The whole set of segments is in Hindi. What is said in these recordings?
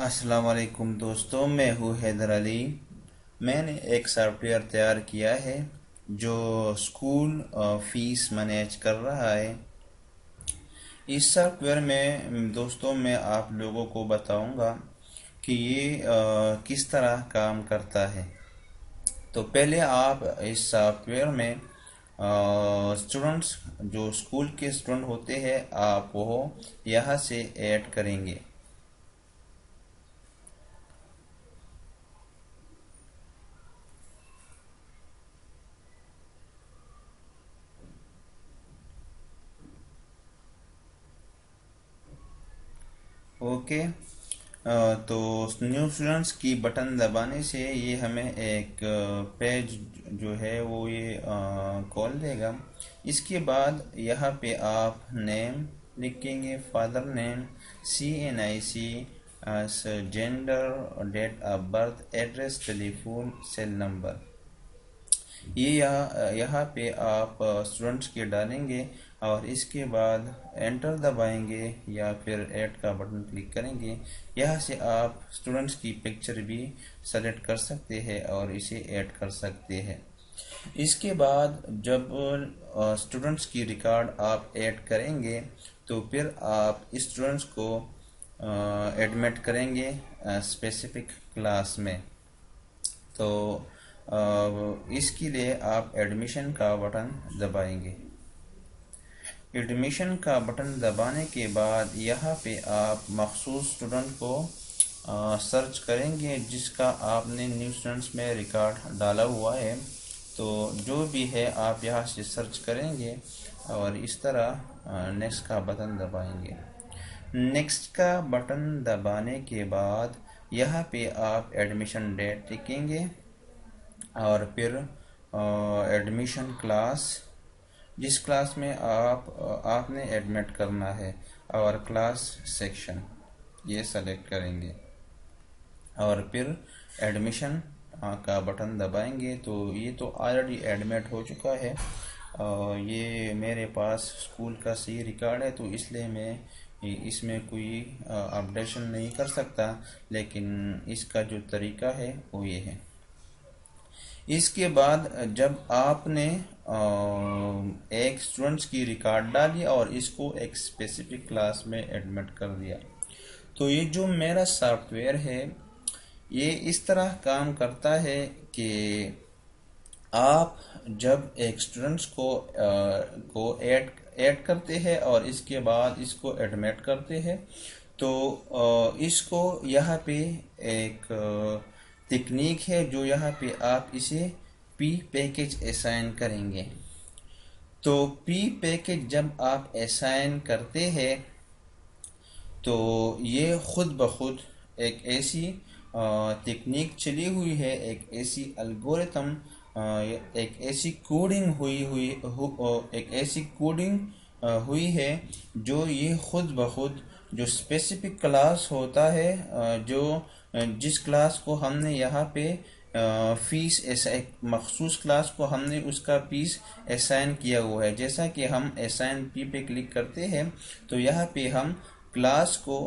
अस्सलाम वालेकुम दोस्तों, मैं हूँ हैदर अली। मैंने एक सॉफ्टवेयर तैयार किया है जो स्कूल फीस मैनेज कर रहा है। इस सॉफ्टवेयर में दोस्तों मैं आप लोगों को बताऊंगा कि ये किस तरह काम करता है। तो पहले आप इस सॉफ्टवेयर में स्टूडेंट्स जो स्कूल के स्टूडेंट होते हैं आप वो यहाँ से ऐड करेंगे। ओके। तो न्यू स्टूडेंट्स की बटन दबाने से ये हमें एक पेज जो है वो ये खोल देगा। इसके बाद यहाँ पे आप नेम लिखेंगे, father name, CNIC, gender, date of birth, address, telephone, cell number. ये यहाँ पे आप स्टूडेंट्स के डालेंगे और इसके बाद एंटर दबाएंगे या फिर ऐड का बटन क्लिक करेंगे। यहाँ से आप स्टूडेंट्स की पिक्चर भी सेलेक्ट कर सकते हैं और इसे ऐड कर सकते हैं। इसके बाद जब स्टूडेंट्स की रिकॉर्ड आप ऐड करेंगे तो फिर आप स्टूडेंट्स को एडमिट करेंगे स्पेसिफिक क्लास में। तो इसके लिए आप एडमिशन का बटन दबाएंगे। एडमिशन का बटन दबाने के बाद यहाँ पे आप मखसूस स्टूडेंट को सर्च करेंगे जिसका आपने न्यू स्टूडेंट्स में रिकॉर्ड डाला हुआ है। तो जो भी है आप यहाँ से सर्च करेंगे और इस तरह नेक्स्ट का बटन दबाएंगे। नेक्स्ट का बटन दबाने के बाद यहाँ पे आप एडमिशन डेट लिखेंगे और फिर एडमिशन क्लास, जिस क्लास में आपने एडमिट करना है, और क्लास सेक्शन ये सेलेक्ट करेंगे और फिर एडमिशन का बटन दबाएंगे। तो ये तो ऑलरेडी एडमिट हो चुका है और ये मेरे पास स्कूल का सही रिकॉर्ड है तो इसलिए मैं इसमें कोई अपडेशन नहीं कर सकता, लेकिन इसका जो तरीका है वो ये है। इसके बाद जब आपने एक स्टूडेंट्स की रिकॉर्ड डाली और इसको एक स्पेसिफिक क्लास में एडमिट कर दिया, तो ये जो मेरा सॉफ्टवेयर है ये इस तरह काम करता है कि आप जब एक स्टूडेंट्स को ऐड करते हैं और इसके बाद इसको एडमिट करते हैं तो इसको यहाँ पे एक टेक्निक है जो यहाँ पे आप इसे पी पैकेज असाइन करेंगे। तो पी पैकेज जब आप असाइन करते हैं तो ये खुद ब खुद एक ऐसी टेक्निक चली हुई है, एक ऐसी एल्गोरिथम, एक ऐसी कोडिंग हुई है जो ये खुद ब खुद जो स्पेसिफिक क्लास होता है, जो जिस क्लास को हमने यहाँ पे फीस ऐसा एक मखसूस क्लास को हमने उसका फीस असाइन किया हुआ है। जैसा कि हम असाइन पी पे क्लिक करते हैं तो यहाँ पे हम क्लास को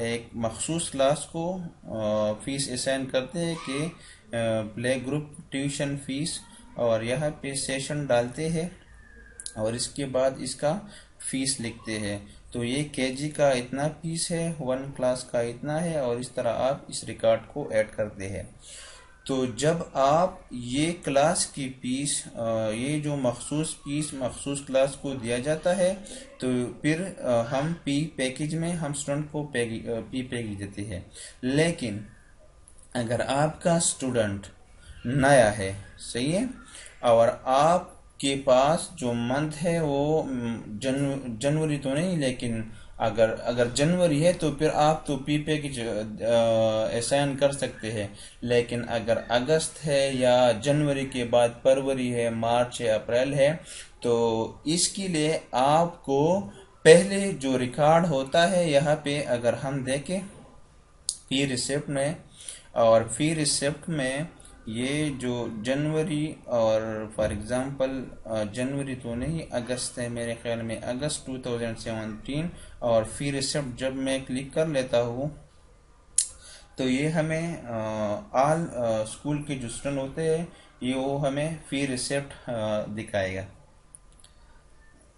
एक मखसूस क्लास को फीस असाइन करते हैं कि प्ले ग्रुप ट्यूशन फीस, और यहाँ पे सेशन डालते हैं और इसके बाद इसका फीस लिखते हैं। तो ये केजी का इतना फीस है, वन क्लास का इतना है, और इस तरह आप इस रिकॉर्ड को ऐड करते हैं। तो जब आप ये क्लास की फीस ये जो मखसूस फीस मखसूस क्लास को दिया जाता है तो फिर हम पी पैकेज में हम स्टूडेंट को पी पैकेज देते हैं। लेकिन अगर आपका स्टूडेंट नया है, सही है, और आपके पास जो मंथ है वो जनवरी तो नहीं, लेकिन अगर जनवरी है तो फिर आप तो पी पैकेज असाइन कर सकते हैं। लेकिन अगर अगस्त है या जनवरी के बाद फरवरी है, मार्च है, अप्रैल है, तो इसके लिए आपको पहले जो रिकॉर्ड होता है यहाँ पे अगर हम देखें फी रिसिप्ट में, और फी रिसिप्ट में ये जो जनवरी और फॉर एग्जांपल जनवरी तो नहीं अगस्त है, मेरे ख्याल में अगस्त 2017, और फी रिसिप्ट जब मैं क्लिक कर लेता हूँ तो ये हमें ऑल स्कूल के जो स्टूडेंट होते हैं ये वो हमें फी रिसिप्ट दिखाएगा।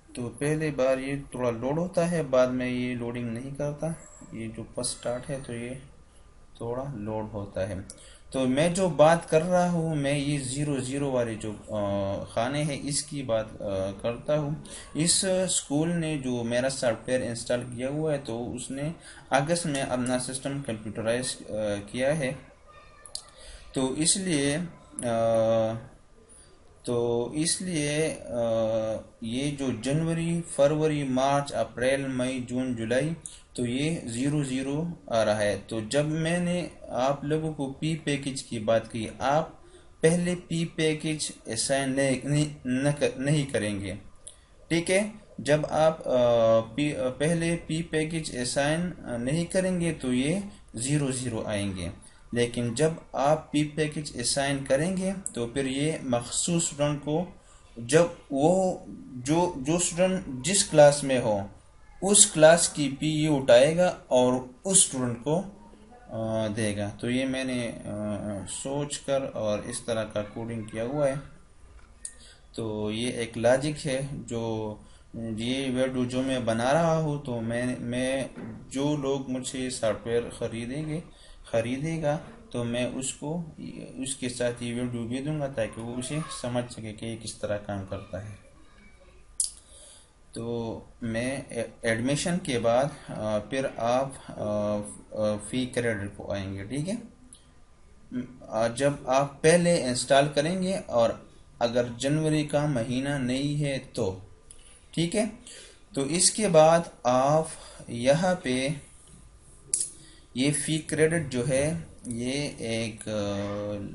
तो पहले बार ये थोड़ा लोड होता है, बाद में ये लोडिंग नहीं करता। ये जो फर्स्ट स्टार्ट है तो ये थोड़ा लोड होता है। तो मैं जो बात कर रहा हूँ, मैं ये 00 वाले जो खाने हैं इसकी बात करता हूँ। इस स्कूल ने जो मेरा सॉफ्टवेयर इंस्टॉल किया हुआ है तो उसने अगस्त में अपना सिस्टम कंप्यूटराइज किया है। तो इसलिए ये जो जनवरी फरवरी मार्च अप्रैल मई जून जुलाई, तो ये 00 आ रहा है। तो जब मैंने आप लोगों को पी पैकेज की बात की, आप पहले पी पैकेज असाइन नहीं करेंगे, ठीक है। जब आप पहले पी पैकेज असाइन नहीं करेंगे तो ये 00 आएंगे। लेकिन जब आप पी पैकेज असाइन करेंगे तो फिर ये मखसूस स्टूडेंट को, जब वो जो जो स्टूडेंट जिस क्लास में हो उस क्लास की पी ये उठाएगा और उस स्टूडेंट को देगा। तो ये मैंने सोच कर और इस तरह का कोडिंग किया हुआ है। तो ये एक लॉजिक है जो ये वीडियो जो मैं बना रहा हूँ, तो मैं जो लोग मुझे सॉफ्टवेयर खरीदेगा तो मैं उसको उसके साथ ये वीडियो भी दूंगा ताकि वो उसे समझ सके कि ये किस तरह काम करता है। तो मैं एडमिशन के बाद फिर आप फी क्रेडिट को आएंगे, ठीक है। जब आप पहले इंस्टॉल करेंगे और अगर जनवरी का महीना नहीं है तो ठीक है। तो इसके बाद आप यहाँ पे ये फी क्रेडिट जो है ये एक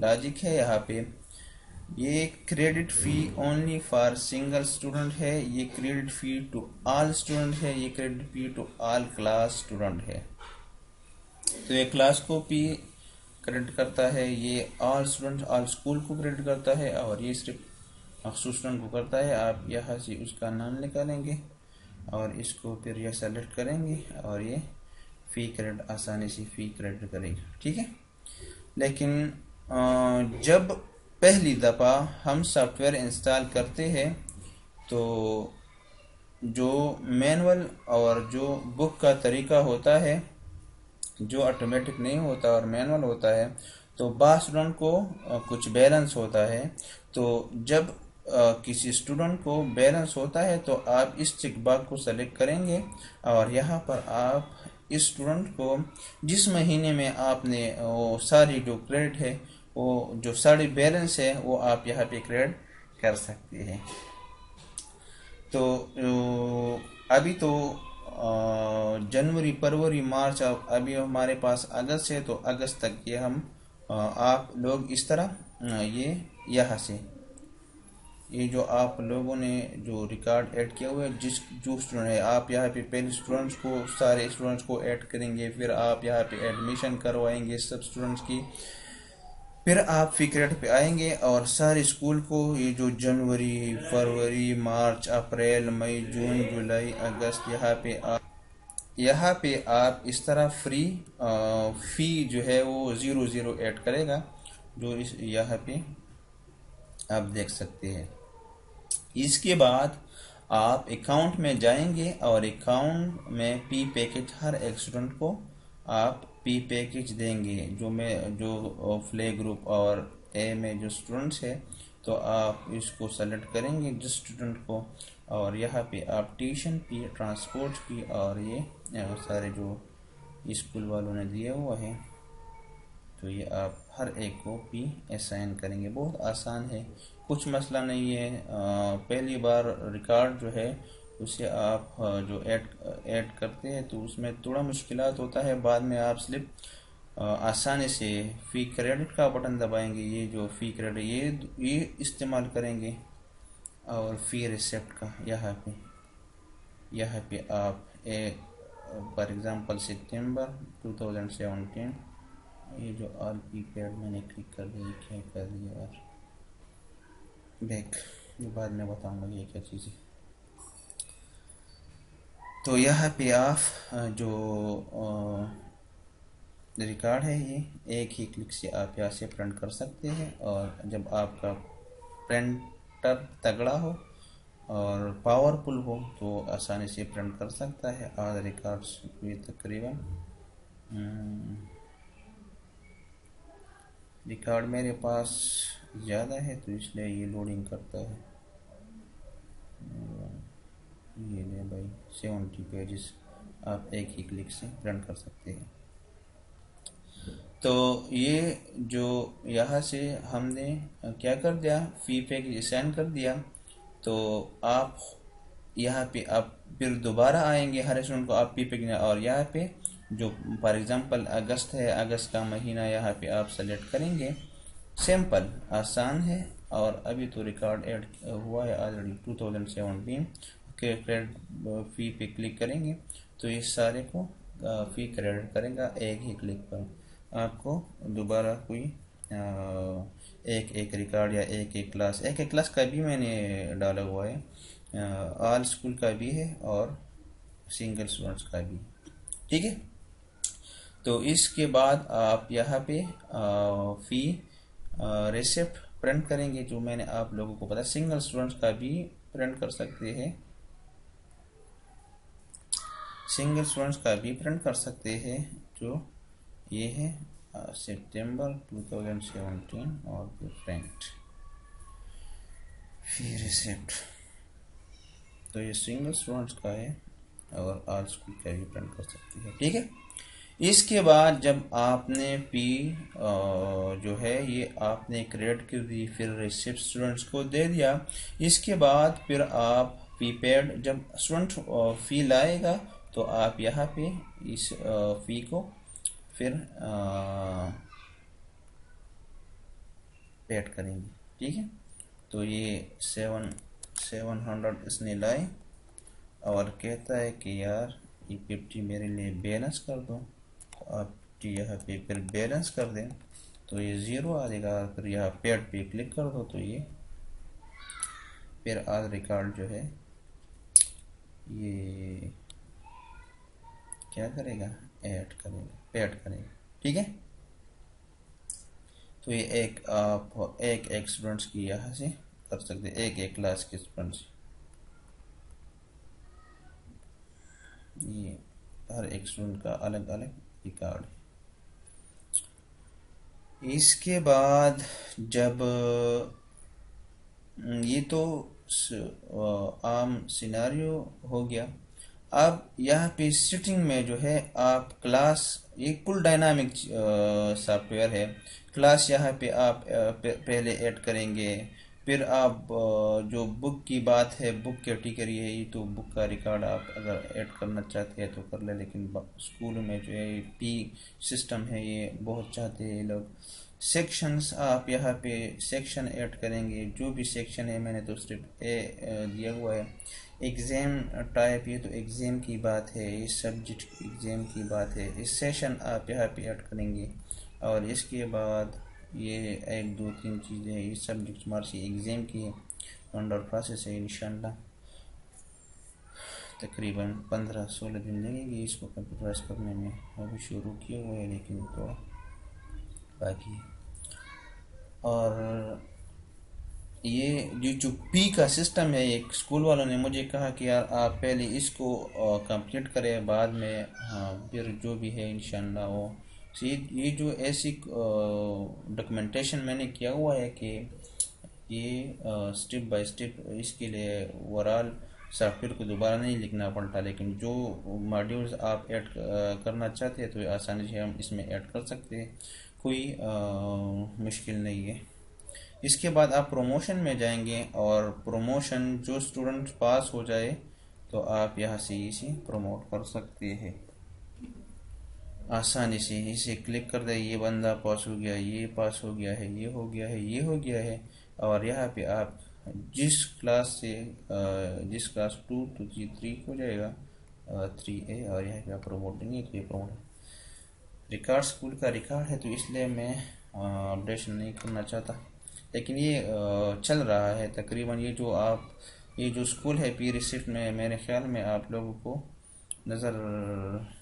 लॉजिक है। यहाँ पे ये credit fee only for single student है, ये credit fee to all student है, ये credit fee to all class student है। तो ये क्लास को पी क्रेडिट करता है, ये ऑल स्टूडेंट ऑल स्कूल को क्रेडिट करता है, और ये सिर्फ मखसूस स्टूडेंट को करता है। आप यहाँ से उसका नाम निकालेंगे और इसको फिर यह सेलेक्ट करेंगे और ये फी क्रेडिट आसानी से फी क्रेडिट करेगा, ठीक है। लेकिन जब पहली दफ़ा हम सॉफ्टवेयर इंस्टॉल करते हैं तो जो मैनुअल और जो बुक का तरीका होता है, जो ऑटोमेटिक नहीं होता और मैनुअल होता है, तो बास स्टूडेंट को कुछ बैलेंस होता है। तो जब किसी स्टूडेंट को बैलेंस होता है तो आप इस चेक बॉक्स को सेलेक्ट करेंगे और यहाँ पर आप इस स्टूडेंट को जिस महीने में आपने वो सारी जो क्रेडिट है, वो जो सारी बैलेंस है, वो आप यहाँ पे क्रेडिट कर सकते हैं। तो अभी तो जनवरी फरवरी मार्च, अभी हमारे पास अगस्त है, तो अगस्त तक ये हम आप लोग इस तरह ये यहाँ से ये जो आप लोगों ने जो रिकॉर्ड ऐड किया हुआ है, जो स्टूडेंट है, आप यहाँ पे पहले स्टूडेंट्स को सारे स्टूडेंट्स को ऐड करेंगे, फिर आप यहाँ पे एडमिशन करवाएंगे सब स्टूडेंट्स की, फिर आप फी क्रेडिट पे आएंगे और सारे स्कूल को ये जो जनवरी फरवरी मार्च अप्रैल मई जून जुलाई अगस्त यहाँ पे आप इस तरह फी जो है वो 00 ऐड करेगा, जो इस यहाँ पे आप देख सकते हैं। इसके बाद आप अकाउंट में जाएंगे और अकाउंट में पी पैकेज हर एक स्टूडेंट को आप पी पैकेज देंगे। जो प्ले ग्रुप और ए में जो स्टूडेंट्स है, तो आप इसको सेलेक्ट करेंगे जिस स्टूडेंट को, और यहाँ पे आप ट्यूशन फी, ट्रांसपोर्ट फी और ये सारे जो स्कूल वालों ने दिया हुआ है, तो ये आप हर एक को पी असाइन करेंगे। बहुत आसान है, कुछ मसला नहीं है। पहली बार रिकॉर्ड जो है उसे आप जो ऐड करते हैं तो उसमें थोड़ा मुश्किलात होता है, बाद में आप सिर्फ आसानी से फी क्रेडिट का बटन दबाएंगे, ये जो फी क्रेडिट ये इस्तेमाल करेंगे, और फी रिसिप्ट का यहाँ पे आप फॉर एग्जांपल सितंबर 2017, ये जो ऑल पी पैड मैंने क्लिक कर दिया, क्या कर दिया यार, बैक, ये बाद में बताऊंगा ये क्या चीज़ है। तो यहाँ पे आप जो रिकॉर्ड है ये, एक ही क्लिक से आप यहाँ से प्रिंट कर सकते हैं। और जब आपका प्रिंटर तगड़ा हो और पावरफुल हो तो आसानी से प्रिंट कर सकता है। आधा रिकॉर्ड्स ये तकरीबन रिकॉर्ड मेरे पास ज़्यादा है तो इसलिए ये लोडिंग करता है। ये ले भाई 70 पेजेस आप एक ही क्लिक से प्रिंट कर सकते हैं। तो ये जो यहाँ से हमने क्या कर दिया, फी पैकेज असाइन कर दिया, तो आप यहाँ पे आप फिर दोबारा आएंगे हर स्टूडेंट को आप फी पैकेज, और यहाँ पे जो फॉर एग्जांपल अगस्त है, अगस्त का महीना यहाँ पे आप सेलेक्ट करेंगे। सिंपल आसान है। और अभी तो रिकॉर्ड ऐड हुआ है ऑलरेडी 2017 के। क्रेडिट फी पे क्लिक करेंगे तो ये सारे को फी क्रेडिट करेगा एक ही क्लिक पर। आपको दोबारा कोई एक एक रिकॉर्ड या एक एक क्लास का भी मैंने डाला हुआ है, ऑल स्कूल का भी है और सिंगल स्टूडेंट्स का भी, ठीक है। तो इसके बाद आप यहाँ पे फी रिसिप्ट प्रिंट करेंगे, जो मैंने आप लोगों को पता, सिंगल स्टूडेंट्स का भी प्रिंट कर सकते हैं, सिंगल स्टूडेंट्स का भी प्रिंट कर सकते हैं। जो ये है सितंबर 2017 और फिर प्रिंट फी रिसिप्ट, तो ये सिंगल स्टूडेंट्स का है और ऑल स्कूल का भी प्रिंट कर सकते हैं, ठीक है। इसके बाद जब आपने फी जो है ये आपने क्रेडिट कर दी, फिर रिसिप्ट स्टूडेंट्स को दे दिया। इसके बाद फिर आप फी पेड, जब स्टूडेंट फी लाएगा तो आप यहाँ पे इस फी को फिर पेड करेंगे, ठीक है। तो ये 700 इसने लाए और कहता है कि यार ये 50 मेरे लिए बैलेंस कर दो। आप यहाँ पे फिर बैलेंस कर दें तो ये 0 आ जाएगा। फिर यहाँ पेड पे क्लिक कर दो तो ये फिर आधार रिकॉर्ड जो है ये क्या करेगा, ऐड करेगा, पेड करेगा, ठीक है। तो ये एक आप एक स्टूडेंट्स की यहाँ से कर सकते, एक क्लास के स्टूडेंट्स, ये हर एक स्टूडेंट का अलग अलग रिकॉर्ड। इसके बाद जब ये तो आम सिनारियो हो गया, अब यहाँ पे सिटिंग में जो है आप क्लास, ये कुल डायनामिक सॉफ्टवेयर है। क्लास यहाँ पे आप पहले ऐड करेंगे, फिर आप जो बुक की बात है, बुक कैटेगरी है, ये तो बुक का रिकॉर्ड आप अगर ऐड करना चाहते हैं तो कर ले, लेकिन स्कूल में जो है पी सिस्टम है ये बहुत चाहते हैं लोग। सेक्शंस आप यहाँ पे सेक्शन ऐड करेंगे, जो भी सेक्शन है, मैंने तो सिर्फ ए दिया हुआ है। एग्ज़ाम टाइप, ये तो एग्ज़ाम की बात है, इस सब्जेक्ट एग्ज़ाम की बात है, इस सेशन आप यहाँ पे ऐड करेंगे। और इसके बाद ये 1 2 3 चीज़ें हैं, इस सब्जेक्ट मार्क्स एग्ज़ाम की अंडर प्रोसेस है। इंशाल्लाह तकरीबन 15-16 दिन लगेंगे इसको कंप्यूटराइज करने में। अभी शुरू किए हुए हैं लेकिन तो बाकी है। और ये जो पी का सिस्टम है, एक स्कूल वालों ने मुझे कहा कि यार आप पहले इसको कंप्लीट करें, बाद में हाँ फिर जो भी है इंशाल्लाह वो। ये जो ऐसी डॉक्यूमेंटेशन मैंने किया हुआ है कि ये स्टेप बाय स्टेप, इसके लिए ओवरऑल सॉफ्टवेयर को दोबारा नहीं लिखना पड़ता, लेकिन जो मॉड्यूल्स आप ऐड करना चाहते हैं तो आसानी से हम इसमें ऐड कर सकते हैं, कोई मुश्किल नहीं है। इसके बाद आप प्रमोशन में जाएंगे और प्रमोशन जो स्टूडेंट पास हो जाए तो आप यहाँ से इसे प्रमोट कर सकते हैं आसानी से। इसे क्लिक कर दे, ये बंदा पास हो गया, ये पास हो गया है, ये हो गया है, ये हो गया है। और यहाँ पे आप जिस क्लास से जिस क्लास 2 to 3 हो जाएगा 3A, और यहाँ पे आप प्रमोट देंगे तो ये प्रमोट। रिकॉर्ड स्कूल का रिकॉर्ड है तो इसलिए मैं अपडेशन नहीं करना चाहता, लेकिन ये चल रहा है तकरीबन। ये जो स्कूल है पी रिसिप्ट में, मेरे ख्याल में आप लोगों को नज़र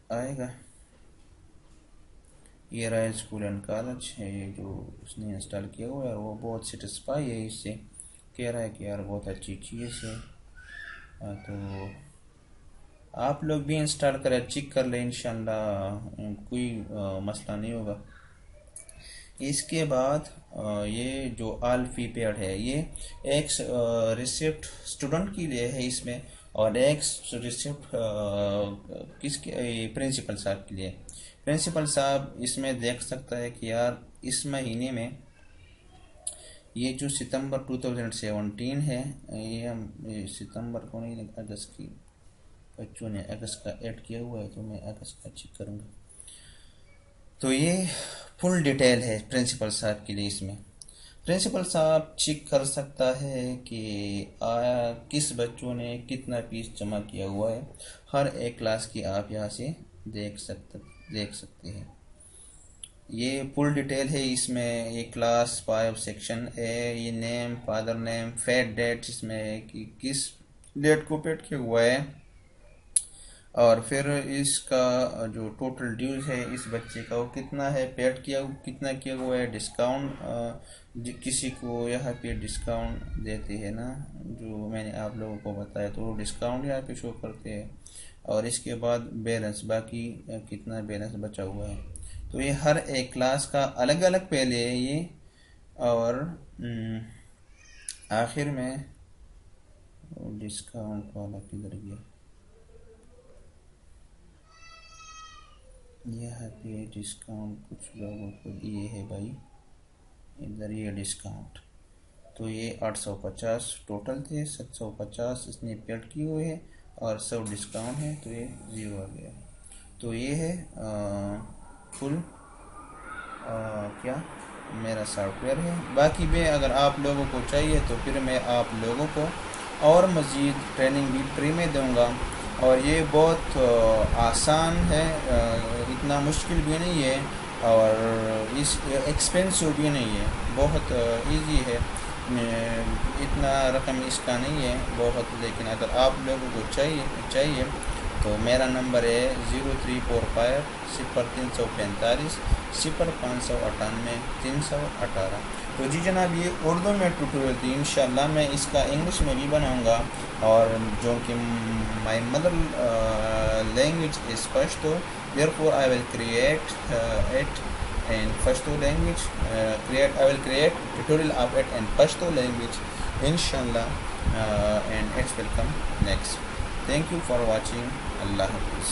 आएगा। ये रॉयल स्कूल एंड कॉलेज है, ये जो उसने इंस्टॉल किया हुआ है, वो बहुत सेटिस्फाई है इससे, कह रहा है कि यार बहुत अच्छी चीज़ है। तो आप लोग भी इंस्टॉल करें, चेक कर लें, इंशाल्लाह कोई मसला नहीं होगा। इसके बाद ये जो आल फी पेड है, ये एक रिसिप्ट स्टूडेंट के लिए है इसमें, और एक रिसिप्ट किसके, प्रिंसिपल साहब के लिए। प्रिंसिपल साहब इसमें देख सकता है कि यार इस महीने में ये जो सितंबर 2017 है, ये सितंबर को नहीं, अगस्त की, बच्चों ने अगस्त का ऐड किया हुआ है, तो मैं अगस्त का चेक करूँगा। तो ये फुल डिटेल है प्रिंसिपल साहब के लिए। इसमें प्रिंसिपल साहब चेक कर सकता है कि आया किस बच्चों ने कितना फीस जमा किया हुआ है, हर एक क्लास की आप यहाँ से देख सकते हैं। ये फुल डिटेल है इसमें। ये क्लास 5 सेक्शन है, ये name, father name, fed date इसमें है कि किस डेट को पेड किया हुआ है, और फिर इसका जो टोटल ड्यूज है इस बच्चे का वो कितना है, पेड कितना किया हुआ है, डिस्काउंट किसी को यहाँ पे डिस्काउंट देते हैं ना, जो मैंने आप लोगों को बताया, तो वो डिस्काउंट यहाँ पे शो करते हैं। और इसके बाद बैलेंस, बाकी कितना बैलेंस बचा हुआ है। तो ये हर एक क्लास का अलग अलग पहले है ये, और आखिर में डिस्काउंट वाला किधर गया, यहाँ पे डिस्काउंट कुछ लोगों को दिए है भाई, इधर ये डिस्काउंट। तो ये 850 टोटल थे, 750 इसने पेड किए हुए है, और 100 डिस्काउंट है, तो ये 0 आ गया। तो ये है फुल क्या मेरा सॉफ्टवेयर है। बाकी भी अगर आप लोगों को चाहिए तो फिर मैं आप लोगों को और मज़ीद ट्रेनिंग भी फ्री में दूंगा। और ये बहुत आसान है, इतना मुश्किल भी नहीं है, और इस एक्सपेंसिव भी नहीं है, बहुत इजी है। इतना रकम इसका नहीं है बहुत, लेकिन अगर आप लोगों को चाहिए तो मेरा नंबर है 0345 0345 0598 318। तो जी जनाब, ये उर्दू में ट्यूटोरियल थी। इंशाल्लाह मैं इसका इंग्लिश में भी बनाऊंगा, और जो कि my mother language is Pashto, therefore I will create it in Pashto language. I will create tutorial of it in Pashto language, inshallah, and it will come next. Thank you for watching. Allah Hafiz.